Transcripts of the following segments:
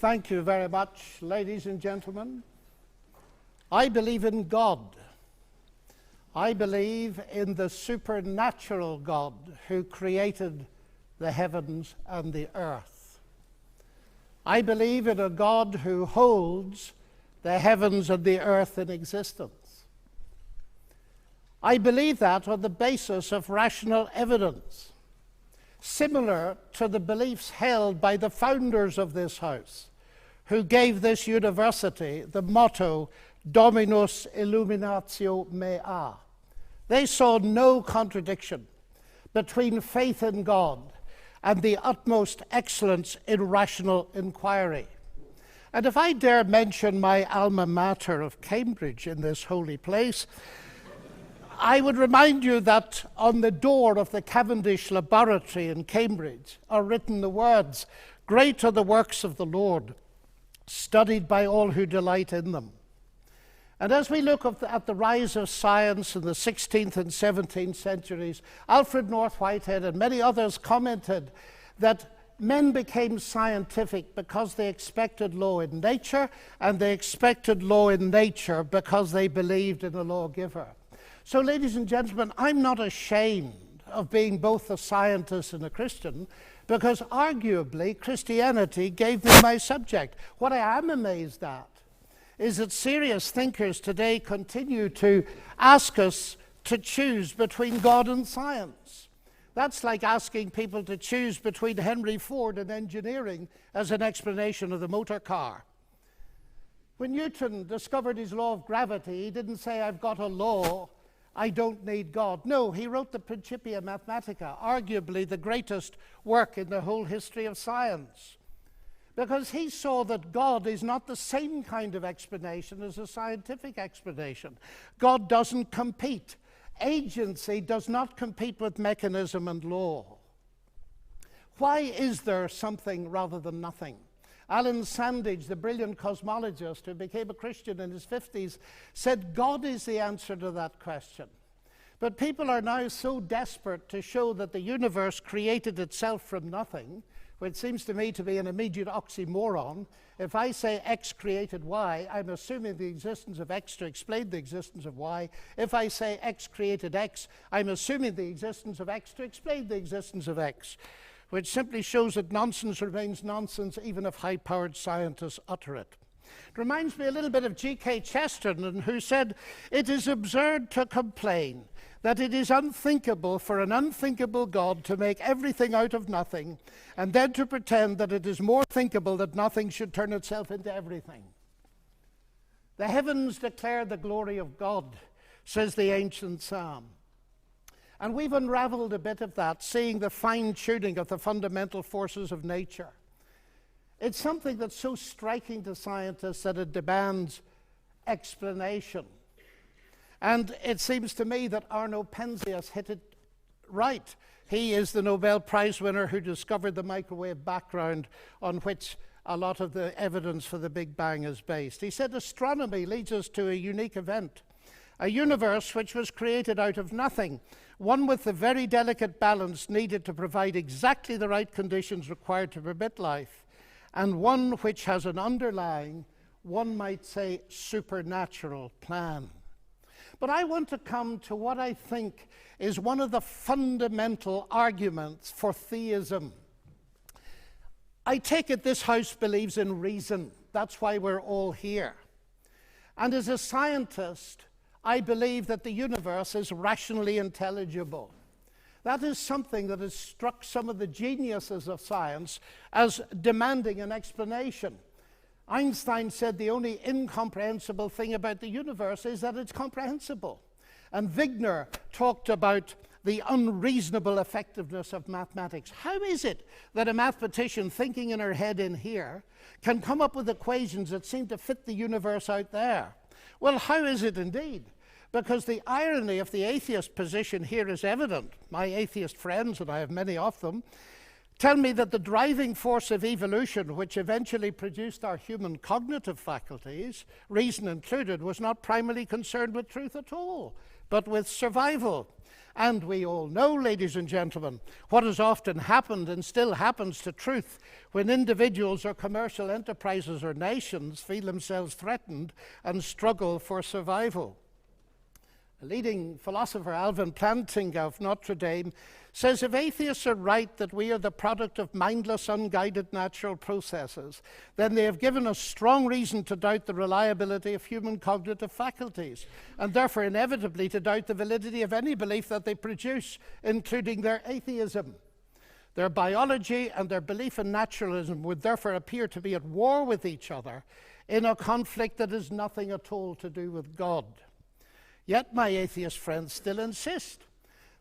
Thank you very much, ladies and gentlemen. I believe in God. I believe in the supernatural God who created the heavens and the earth. I believe in a God who holds the heavens and the earth in existence. I believe that on the basis of rational evidence, similar to the beliefs held by the founders of this house, who gave this university the motto, Dominus illuminatio mea. They saw no contradiction between faith in God and the utmost excellence in rational inquiry. And if I dare mention my alma mater of Cambridge in this holy place, I would remind you that on the door of the Cavendish Laboratory in Cambridge are written the words, "Great are the works of the Lord, studied by all who delight in them." And as we look at the rise of science in the 16th and 17th centuries, Alfred North Whitehead and many others commented that men became scientific because they expected law in nature, and they expected law in nature because they believed in a lawgiver. So, ladies and gentlemen, I'm not ashamed of being both a scientist and a Christian, because arguably Christianity gave me my subject. What I am amazed at is that serious thinkers today continue to ask us to choose between God and science. That's like asking people to choose between Henry Ford and engineering as an explanation of the motor car. When Newton discovered his law of gravity, he didn't say, "I've got a law, I don't need God." No, he wrote the Principia Mathematica, arguably the greatest work in the whole history of science, because he saw that God is not the same kind of explanation as a scientific explanation. God doesn't compete. Agency does not compete with mechanism and law. Why is there something rather than nothing? Alan Sandage, the brilliant cosmologist who became a Christian in his 50s, said God is the answer to that question. But people are now so desperate to show that the universe created itself from nothing, which seems to me to be an immediate oxymoron. If I say X created Y, I'm assuming the existence of X to explain the existence of Y. If I say X created X, I'm assuming the existence of X to explain the existence of X, which simply shows that nonsense remains nonsense even if high-powered scientists utter it. It reminds me a little bit of G.K. Chesterton, who said, "It is absurd to complain that it is unthinkable for an unthinkable God to make everything out of nothing, and then to pretend that it is more thinkable that nothing should turn itself into everything." The heavens declare the glory of God, says the ancient psalm. And we've unraveled a bit of that, seeing the fine-tuning of the fundamental forces of nature. It's something that's so striking to scientists that it demands explanation. And it seems to me that Arno Penzias hit it right. He is the Nobel Prize winner who discovered the microwave background on which a lot of the evidence for the Big Bang is based. He said astronomy leads us to a unique event, a universe which was created out of nothing, one with the very delicate balance needed to provide exactly the right conditions required to permit life, and one which has an underlying, one might say, supernatural plan. But I want to come to what I think is one of the fundamental arguments for theism. I take it this house believes in reason. That's why we're all here. And as a scientist, I believe that the universe is rationally intelligible. That is something that has struck some of the geniuses of science as demanding an explanation. Einstein said the only incomprehensible thing about the universe is that it's comprehensible. And Wigner talked about the unreasonable effectiveness of mathematics. How is it that a mathematician thinking in her head in here can come up with equations that seem to fit the universe out there? Well, how is it indeed? Because the irony of the atheist position here is evident. My atheist friends, and I have many of them, tell me that the driving force of evolution, which eventually produced our human cognitive faculties, reason included, was not primarily concerned with truth at all, but with survival. And we all know, ladies and gentlemen, what has often happened and still happens to truth when individuals or commercial enterprises or nations feel themselves threatened and struggle for survival. A leading philosopher, Alvin Plantinga of Notre Dame, says if atheists are right that we are the product of mindless, unguided natural processes, then they have given us strong reason to doubt the reliability of human cognitive faculties, and therefore inevitably to doubt the validity of any belief that they produce, including their atheism. Their biology and their belief in naturalism would therefore appear to be at war with each other in a conflict that has nothing at all to do with God. Yet my atheist friends still insist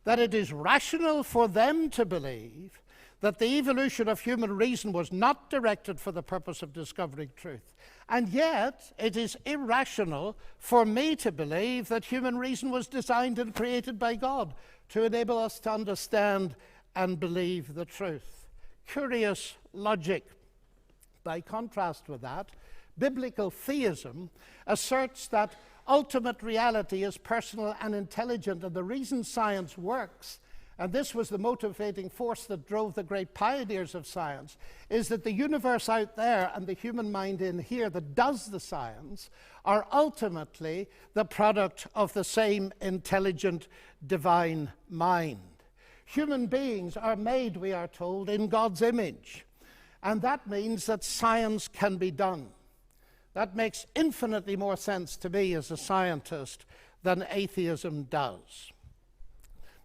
that it is rational for them to believe that the evolution of human reason was not directed for the purpose of discovering truth. And yet it is irrational for me to believe that human reason was designed and created by God to enable us to understand and believe the truth. Curious logic. By contrast with that, biblical theism asserts that ultimate reality is personal and intelligent, and the reason science works, and this was the motivating force that drove the great pioneers of science, is that the universe out there and the human mind in here that does the science are ultimately the product of the same intelligent divine mind. Human beings are made, we are told, in God's image, and that means that science can be done. That makes infinitely more sense to me as a scientist than atheism does.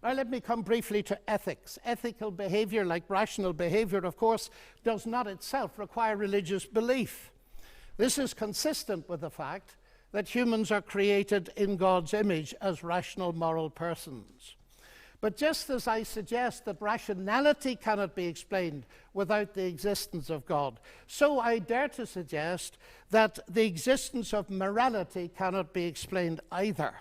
Now let me come briefly to ethics. Ethical behavior, like rational behavior, of course, does not itself require religious belief. This is consistent with the fact that humans are created in God's image as rational moral persons. But just as I suggest that rationality cannot be explained without the existence of God, so I dare to suggest that the existence of morality cannot be explained either.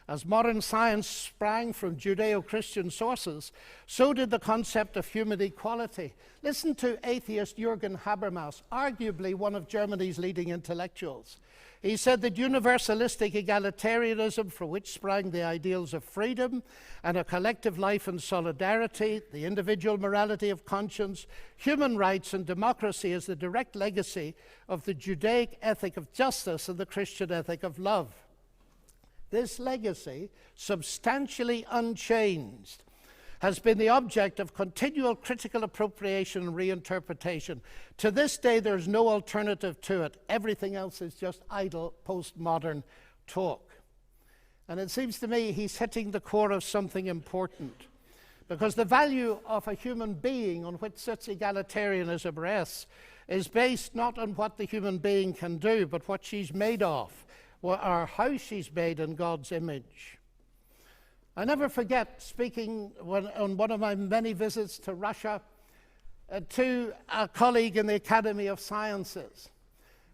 As modern science sprang from Judeo-Christian sources, so did the concept of human equality. Listen to atheist Jürgen Habermas, arguably one of Germany's leading intellectuals. He said that universalistic egalitarianism, from which sprang the ideals of freedom and a collective life and solidarity, the individual morality of conscience, human rights and democracy, is the direct legacy of the Judaic ethic of justice and the Christian ethic of love. This legacy, substantially unchanged, has been the object of continual critical appropriation and reinterpretation. To this day, there's no alternative to it. Everything else is just idle, postmodern talk. And it seems to me he's hitting the core of something important, because the value of a human being on which such egalitarianism rests is based not on what the human being can do, but what she's made of, or how she's made in God's image. I never forget speaking on one of my many visits to Russia to a colleague in the Academy of Sciences.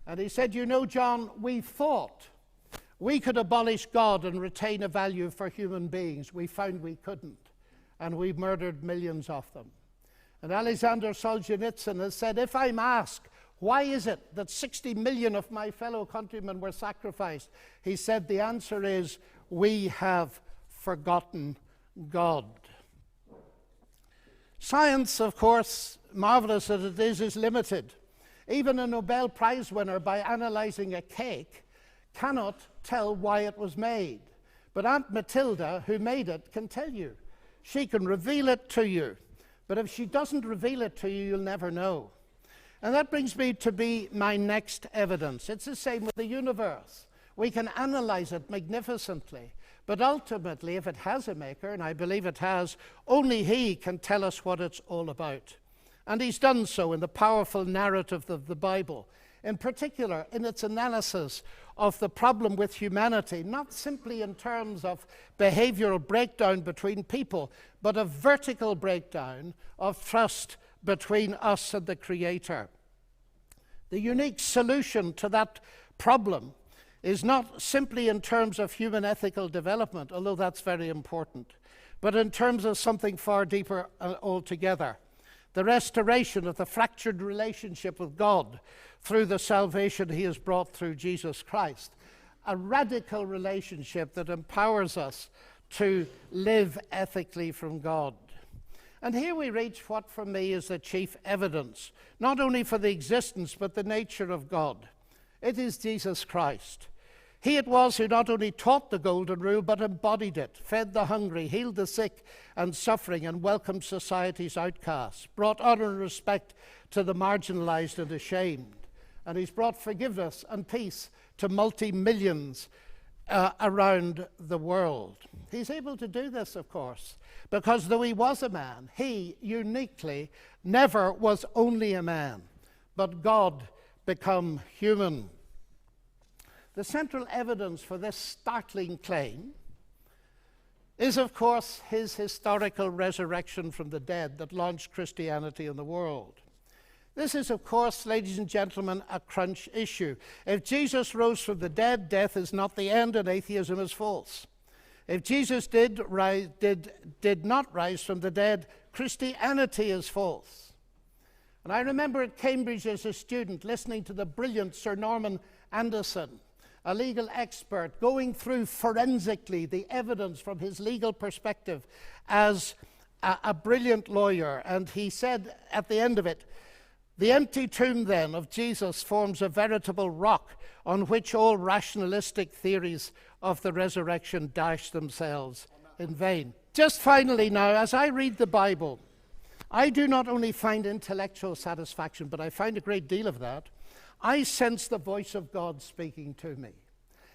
And he said, "You know, John, we thought we could abolish God and retain a value for human beings. We found we couldn't, and we murdered millions of them." And Alexander Solzhenitsyn has said, "If I'm asked, why is it that 60 million of my fellow countrymen were sacrificed?" He said, the answer is, we have forgotten God. Science, of course, marvelous as it is limited. Even a Nobel Prize winner, by analyzing a cake, cannot tell why it was made. But Aunt Matilda, who made it, can tell you. She can reveal it to you. But if she doesn't reveal it to you, you'll never know. And that brings me to my next evidence. It's the same with the universe. We can analyze it magnificently. But ultimately, if it has a maker, and I believe it has, only he can tell us what it's all about. And he's done so in the powerful narrative of the Bible, in particular in its analysis of the problem with humanity, not simply in terms of behavioral breakdown between people, but a vertical breakdown of trust between us and the Creator. The unique solution to that problem is not simply in terms of human ethical development, although that's very important, but in terms of something far deeper altogether. The restoration of the fractured relationship with God through the salvation he has brought through Jesus Christ. A radical relationship that empowers us to live ethically from God. And here we reach what for me is the chief evidence, not only for the existence but the nature of God. It is Jesus Christ. He it was who not only taught the golden rule but embodied it, fed the hungry, healed the sick and suffering, and welcomed society's outcasts, brought honor and respect to the marginalized and ashamed. And he's brought forgiveness and peace to multi-millions around the world. He's able to do this, of course, because though he was a man, he uniquely never was only a man, but God become human. The central evidence for this startling claim is, of course, his historical resurrection from the dead that launched Christianity in the world. This is, of course, ladies and gentlemen, a crunch issue. If Jesus rose from the dead, death is not the end and atheism is false. If Jesus did not rise from the dead, Christianity is false. And I remember at Cambridge as a student listening to the brilliant Sir Norman Anderson, a legal expert, going through forensically the evidence from his legal perspective as a brilliant lawyer. And he said at the end of it, "The empty tomb, then, of Jesus forms a veritable rock on which all rationalistic theories of the resurrection dash themselves in vain." Just finally now, as I read the Bible, I do not only find intellectual satisfaction, but I find a great deal of that. I sense the voice of God speaking to me.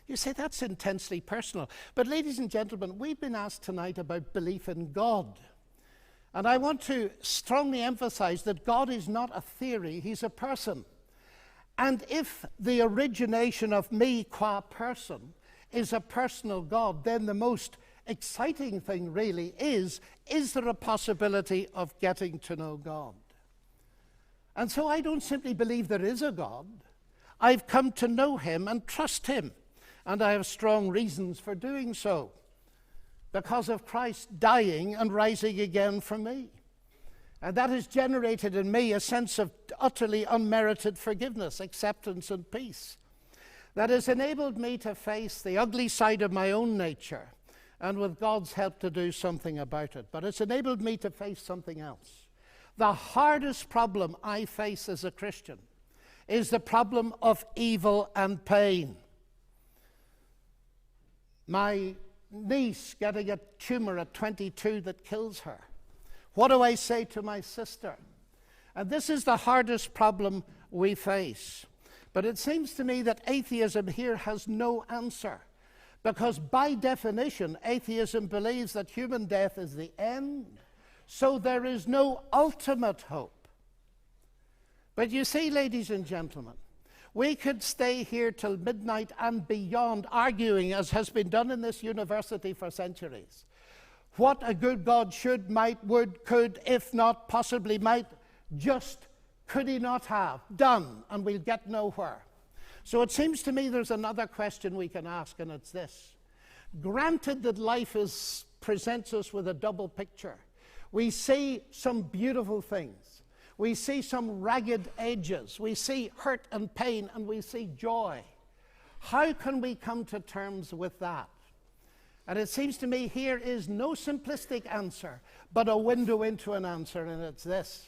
You say, that's intensely personal. But ladies and gentlemen, we've been asked tonight about belief in God. And I want to strongly emphasize that God is not a theory, he's a person. And if the origination of me qua person is a personal God, then the most exciting thing really is there a possibility of getting to know God? And so I don't simply believe there is a God. I've come to know him and trust him. And I have strong reasons for doing so, because of Christ dying and rising again for me. And that has generated in me a sense of utterly unmerited forgiveness, acceptance, and peace. That has enabled me to face the ugly side of my own nature, and with God's help to do something about it. But it's enabled me to face something else. The hardest problem I face as a Christian is the problem of evil and pain. My niece getting a tumor at 22 that kills her. What do I say to my sister? And this is the hardest problem we face. But it seems to me that atheism here has no answer, because by definition, atheism believes that human death is the end, so there is no ultimate hope. But you see, ladies and gentlemen, we could stay here till midnight and beyond arguing, as has been done in this university for centuries, what a good God should, might, would, could, if not, possibly might, just could he not have done, and we'll get nowhere. So it seems to me there's another question we can ask, and it's this. Granted that life presents us with a double picture. We see some beautiful things. We see some ragged edges. We see hurt and pain, and we see joy. How can we come to terms with that? And it seems to me here is no simplistic answer, but a window into an answer, and it's this.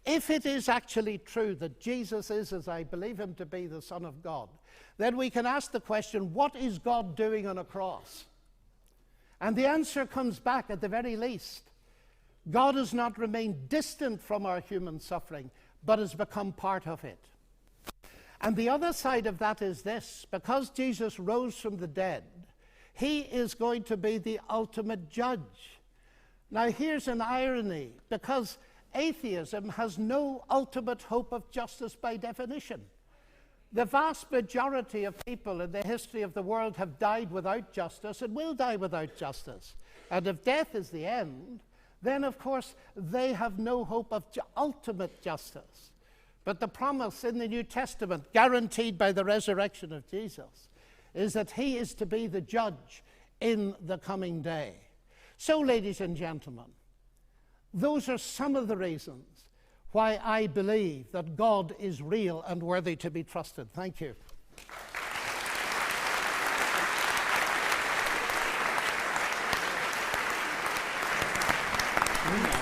If it is actually true that Jesus is, as I believe him to be, the Son of God, then we can ask the question, what is God doing on a cross? And the answer comes back at the very least. God has not remained distant from our human suffering, but has become part of it. And the other side of that is this. Because Jesus rose from the dead, he is going to be the ultimate judge. Now here's an irony, because atheism has no ultimate hope of justice by definition. The vast majority of people in the history of the world have died without justice and will die without justice. And if death is the end, then of course they have no hope of ultimate justice. But the promise in the New Testament, guaranteed by the resurrection of Jesus, is that he is to be the judge in the coming day. So, ladies and gentlemen, those are some of the reasons why I believe that God is real and worthy to be trusted. Thank you. Amém.